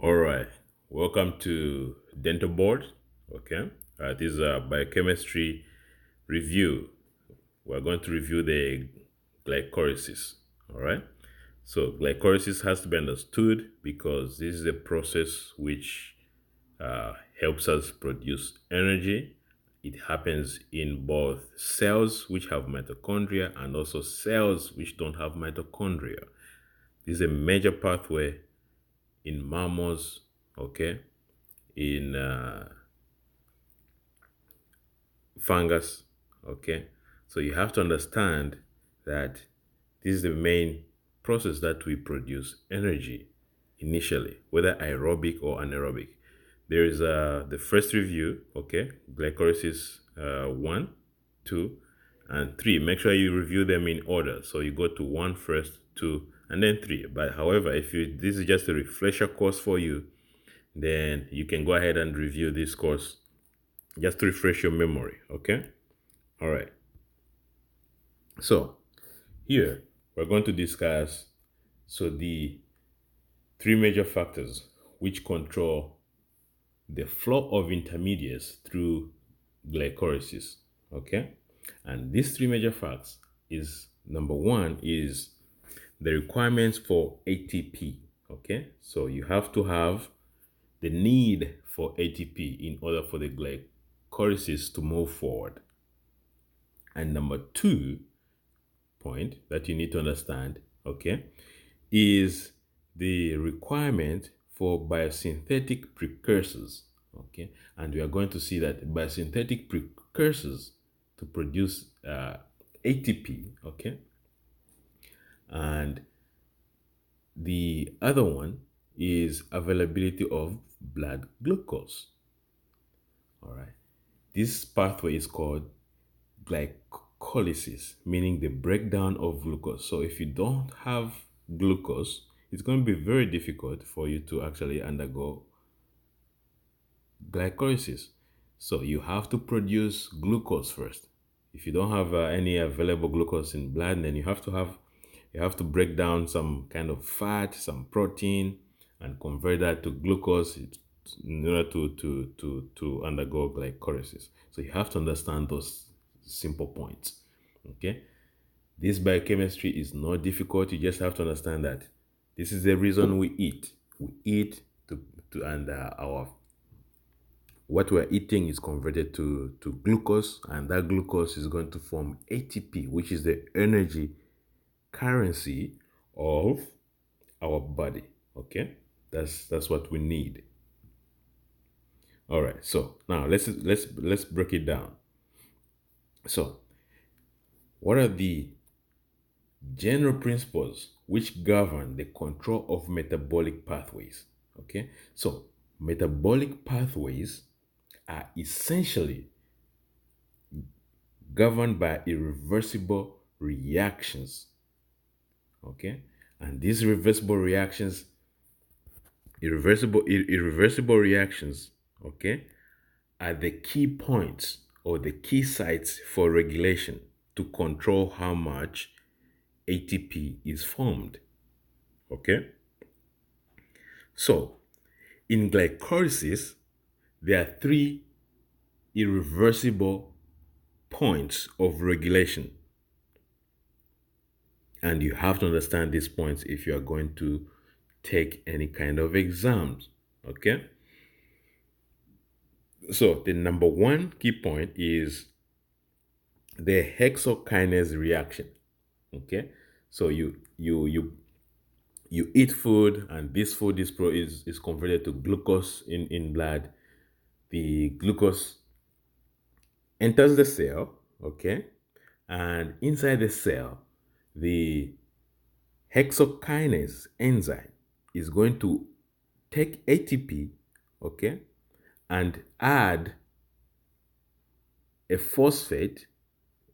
All right, welcome to Dental Board. Okay, this is a biochemistry review. We're going to review the glycolysis. All right, so glycolysis has to be understood because this is a process which helps us produce energy. It happens in both cells which have mitochondria and also cells which don't have mitochondria. This is a major pathway in mammals, okay, in fungus. Okay, so you have to understand that this is the main process that we produce energy initially, whether aerobic or anaerobic. There is the first review, okay, glycolysis 1, 2, and 3. Make sure you review them in order. So you go to 1 first, 2, and then 3. But however, if you this is just a refresher course for you, then you can go ahead and review this course just to refresh your memory. Okay. All right. So here we're going to discuss the three major factors which control the flow of intermediates through glycolysis. Okay. And these three major facts is number one is the requirements for ATP. Okay. So you have to have the need for ATP in order for the glycolysis to move forward. And number two point that you need to understand, okay, is the requirement for biosynthetic precursors, okay, and we are going to see that biosynthetic precursors to produce ATP, okay, and the other one is availability of blood glucose. All right, this pathway is called glycolysis, meaning the breakdown of glucose. So if you don't have glucose, it's going to be very difficult for you to actually undergo glycolysis. So you have to produce glucose first. If you don't have any available glucose in blood, then you have to break down some kind of fat, some protein, and convert that to glucose in order to undergo glycolysis. So you have to understand those simple points. Okay. This biochemistry is not difficult. You just have to understand that this is the reason we eat. We eat to and our what we're eating is converted to glucose, and that glucose is going to form ATP, which is the energy currency of our body. Okay, that's what we need. All right. So now let's break it down. So what are the general principles which govern the control of metabolic pathways? Okay. So metabolic pathways are essentially governed by irreversible reactions. Okay. And these irreversible reactions, okay, are the key points or the key sites for regulation to control how much ATP is formed. Okay. So in glycolysis, there are three irreversible points of regulation. And you have to understand these points if you are going to take any kind of exams. Okay. So the number one key point is the hexokinase reaction. Okay. So you eat food, and this food is converted to glucose in blood. The glucose enters the cell, okay, and inside the cell, the hexokinase enzyme is going to take ATP, okay, and add a phosphate.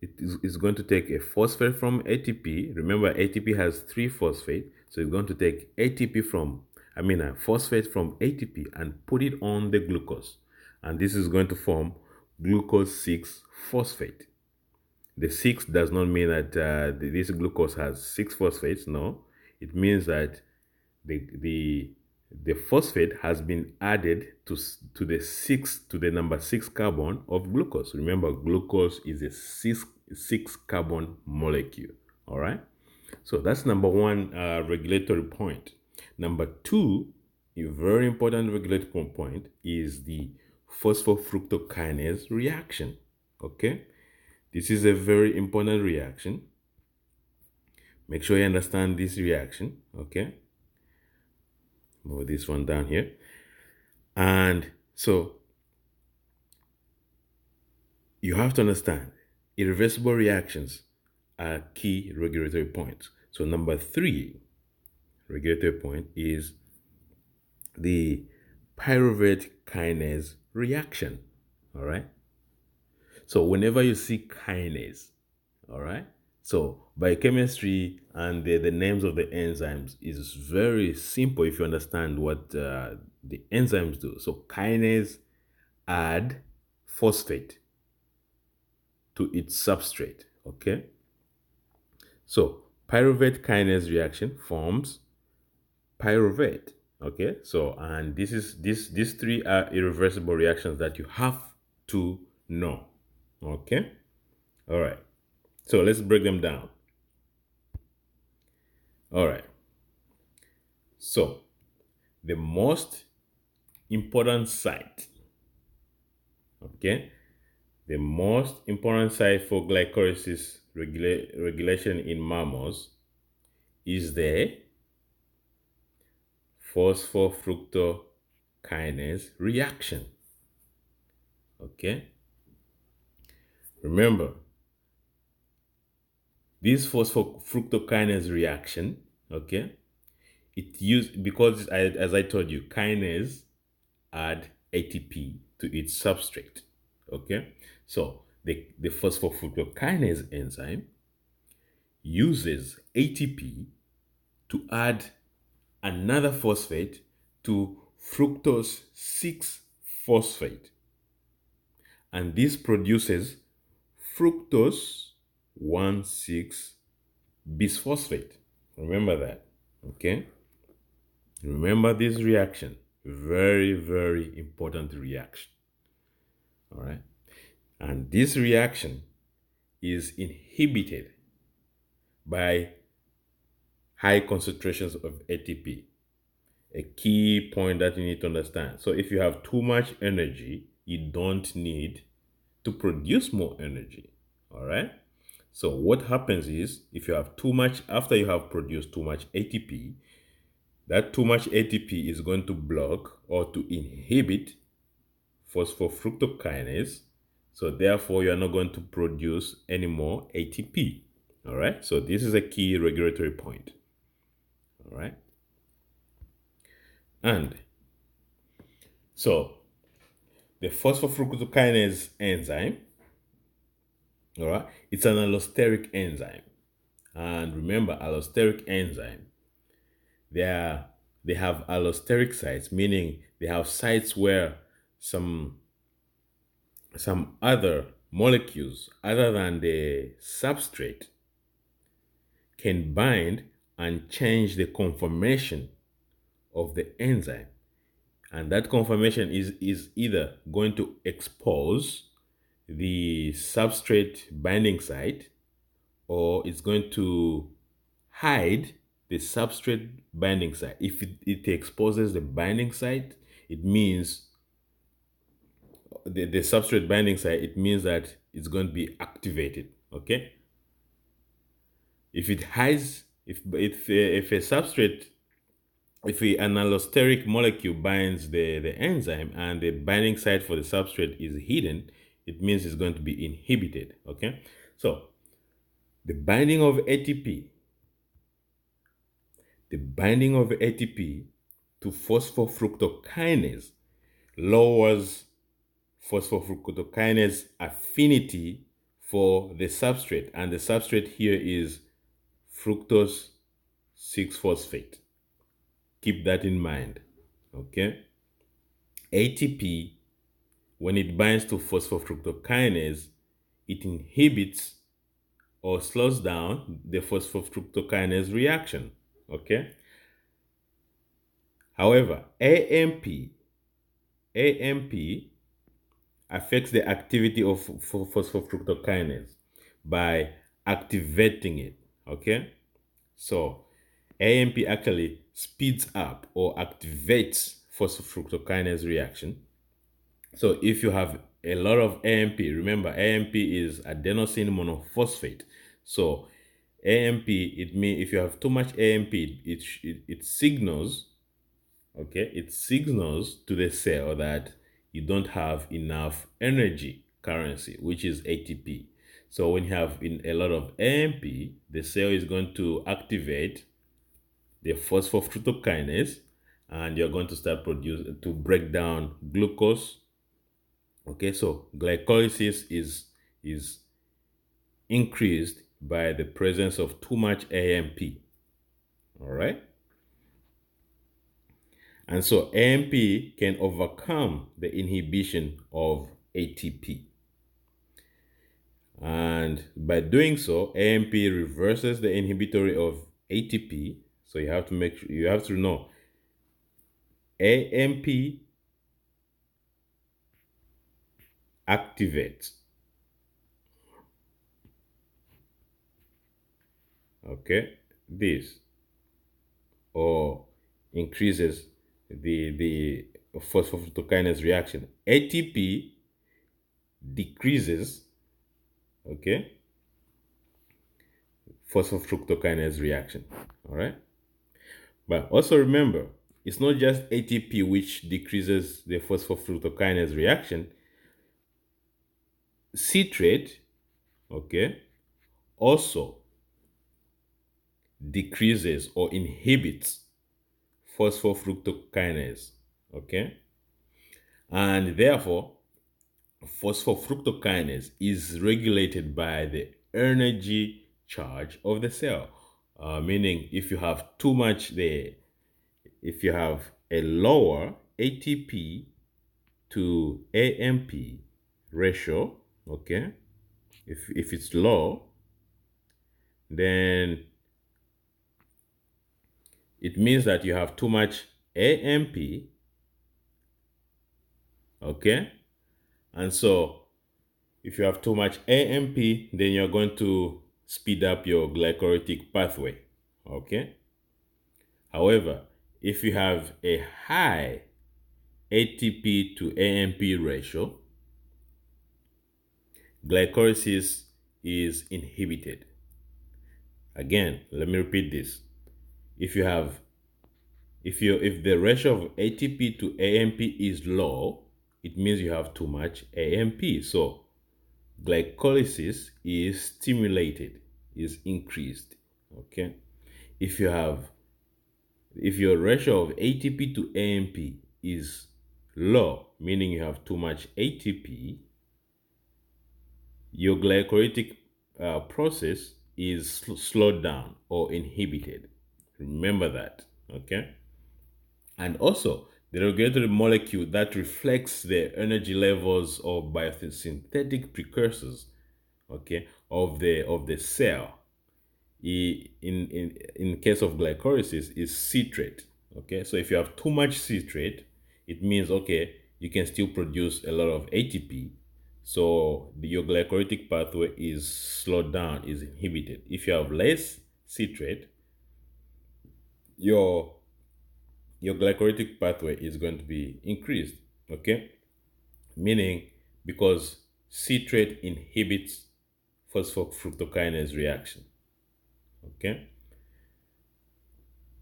It's going to take a phosphate from ATP. Remember, ATP has three phosphate, so it's going to take ATP from, I mean, a phosphate from ATP and put it on the glucose, and this is going to form glucose 6 phosphate. The 6 does not mean that this glucose has 6 phosphates. No, it means that the the phosphate has been added to the number 6 carbon of glucose. Remember, glucose is a six carbon molecule. All right. So that's number one regulatory point. Number two, a very important regulatory point is the phosphofructokinase reaction. Okay. This is a very important reaction. Make sure you understand this reaction. Okay. Move this one down here. And so you have to understand irreversible reactions are key regulatory points. So number three regulatory point is the pyruvate kinase reaction. All right. So whenever you see kinase, all right. So biochemistry and the names of the enzymes is very simple if you understand what the enzymes do. So kinase add phosphate to its substrate. Okay. So pyruvate kinase reaction forms pyruvate. Okay. So and these three are irreversible reactions that you have to know. Okay. All right. So let's break them down. All right. So the most important site, okay, the most important site for glycolysis regulation in mammals is the phosphofructokinase reaction. Okay. Remember, this phosphofructokinase reaction, okay, it used because as I told you, kinase add ATP to its substrate. Okay, so the phosphofructokinase enzyme uses ATP to add another phosphate to fructose 6 phosphate, and this produces fructose 1,6 bisphosphate. Remember that. Okay, remember this reaction. Very, very important reaction. All right. And this reaction is inhibited by high concentrations of ATP. A key point that you need to understand. So if you have too much energy, you don't need to produce more energy. All right. So what happens is if you have too much, after you have produced too much ATP, that too much ATP is going to block or to inhibit phosphofructokinase. So therefore, you are not going to produce any more ATP. All right. So this is a key regulatory point. All right. And so the phosphofructokinase enzyme, all right, it's an allosteric enzyme. And remember, allosteric enzyme, they have allosteric sites, meaning they have sites where some other molecules other than the substrate can bind and change the conformation of the enzyme. And that conformation is either going to expose the substrate binding site or it's going to hide the substrate binding site. If it exposes the binding site, it means the substrate binding site, it means that it's going to be activated. Okay. If it hides, if a substrate, if an allosteric molecule binds the enzyme and the binding site for the substrate is hidden, it means it's going to be inhibited. Okay. So the binding of ATP, the binding of ATP to phosphofructokinase lowers phosphofructokinase affinity for the substrate, and the substrate here is fructose 6 phosphate. Keep that in mind. Okay. ATP, when it binds to phosphofructokinase, it inhibits or slows down the phosphofructokinase reaction. Okay. However, AMP affects the activity of phosphofructokinase by activating it. Okay, so AMP actually speeds up or activates phosphofructokinase reaction. So if you have a lot of AMP, remember AMP is adenosine monophosphate. So AMP, it means if you have too much AMP, it signals, okay, it signals to the cell that you don't have enough energy currency, which is ATP. So when you have in a lot of AMP, the cell is going to activate the phosphofructokinase, and you're going to start to break down glucose. Okay, so glycolysis is increased by the presence of too much AMP. All right. And so AMP can overcome the inhibition of ATP. And by doing so, AMP reverses the inhibitory of ATP. So you have to know AMP activates, okay, this, or increases the phosphofructokinase reaction. ATP decreases, okay, phosphofructokinase reaction. All right. But also remember, it's not just ATP which decreases the phosphofructokinase reaction. Citrate, okay, also decreases or inhibits phosphofructokinase, okay? And therefore, phosphofructokinase is regulated by the energy charge of the cell. Meaning, if you have too much there, if you have a lower ATP to AMP ratio, okay, if it's low, then it means that you have too much AMP, okay? And so if you have too much AMP, then you're going to speed up your glycolytic pathway, okay? However, if you have a high ATP to AMP ratio, glycolysis is inhibited. Again, let me repeat this. If you have if the ratio of ATP to AMP is low, it means you have too much AMP. So glycolysis is stimulated, is increased. Okay. If you have if your ratio of ATP to AMP is low, meaning you have too much ATP, your glycolytic process is slowed down or inhibited. Remember that. Okay. And also, the regulatory molecule that reflects the energy levels of biosynthetic precursors, okay, of the cell. In case of glycolysis, is citrate. Okay, so if you have too much citrate, it means okay, you can still produce a lot of ATP. So your glycolytic pathway is slowed down, is inhibited. If you have less citrate, your your glycolytic pathway is going to be increased, okay? Meaning because citrate inhibits phosphofructokinase reaction, okay?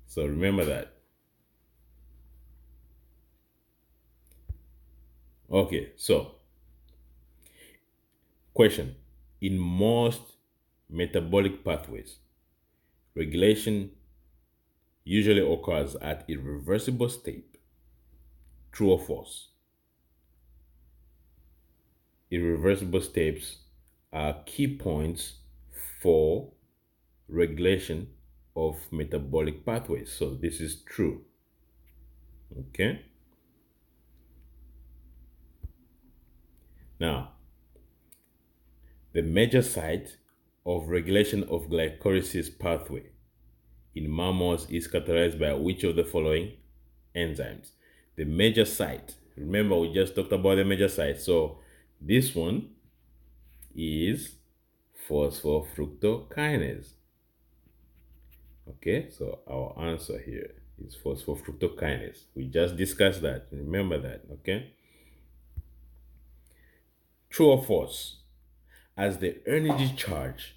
So remember that. Okay, so question. In most metabolic pathways, regulation usually occurs at irreversible state. True or false? Irreversible states are key points for regulation of metabolic pathways. So this is true. Okay. Now, the major site of regulation of glycolysis pathway in mammals is characterized by which of the following? enzymes. The major site, remember we just talked about the major site. So this one is phosphofructokinase. Okay, so our answer here is phosphofructokinase. We just discussed that. Remember that, okay? True or false? As the energy charge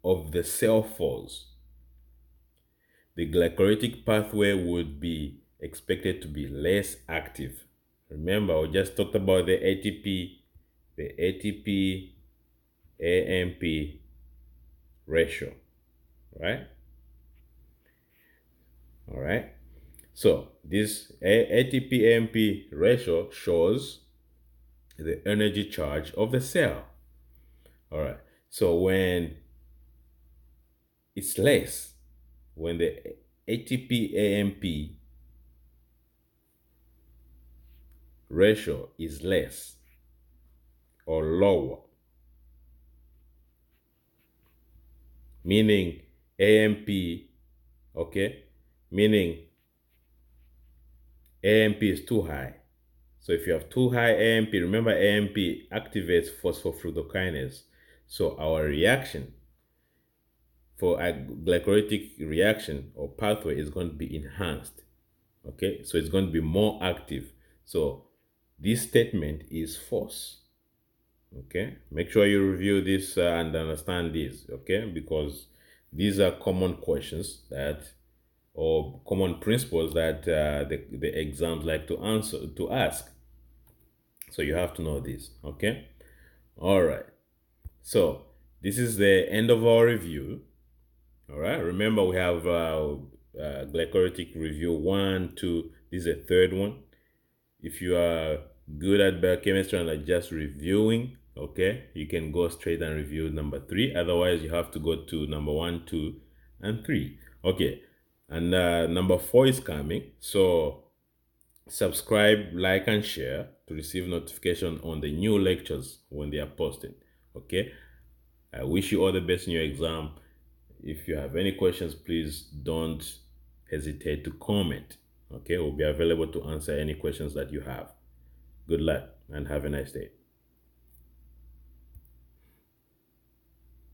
of the cell falls, the glycolytic pathway would be expected to be less active. Remember, we just talked about the ATP AMP ratio, right? All right. So this ATP AMP ratio shows the energy charge of the cell. All right. So when it's less, when the ATP AMP ratio is less or lower, meaning AMP, okay, meaning AMP is too high. So if you have too high AMP, remember AMP activates phosphofructokinase. So our reaction for a glycolytic reaction or pathway is going to be enhanced. Okay, so it's going to be more active. So this statement is false. Okay, make sure you review this and understand this. Okay, because these are common questions that or common principles that the exams like to answer to ask. So you have to know this. Okay, all right. So this is the end of our review. All right. Remember, we have glycolytic review one, two. This is a third one. If you are good at biochemistry and are just reviewing, okay, you can go straight and review number three. Otherwise, you have to go to number one, two, and three. Okay. And number four is coming. So subscribe, like, and share to receive notification on the new lectures when they are posted. Okay. I wish you all the best in your exam. If you have any questions, please don't hesitate to comment. Okay, we'll be available to answer any questions that you have. Good luck and have a nice day.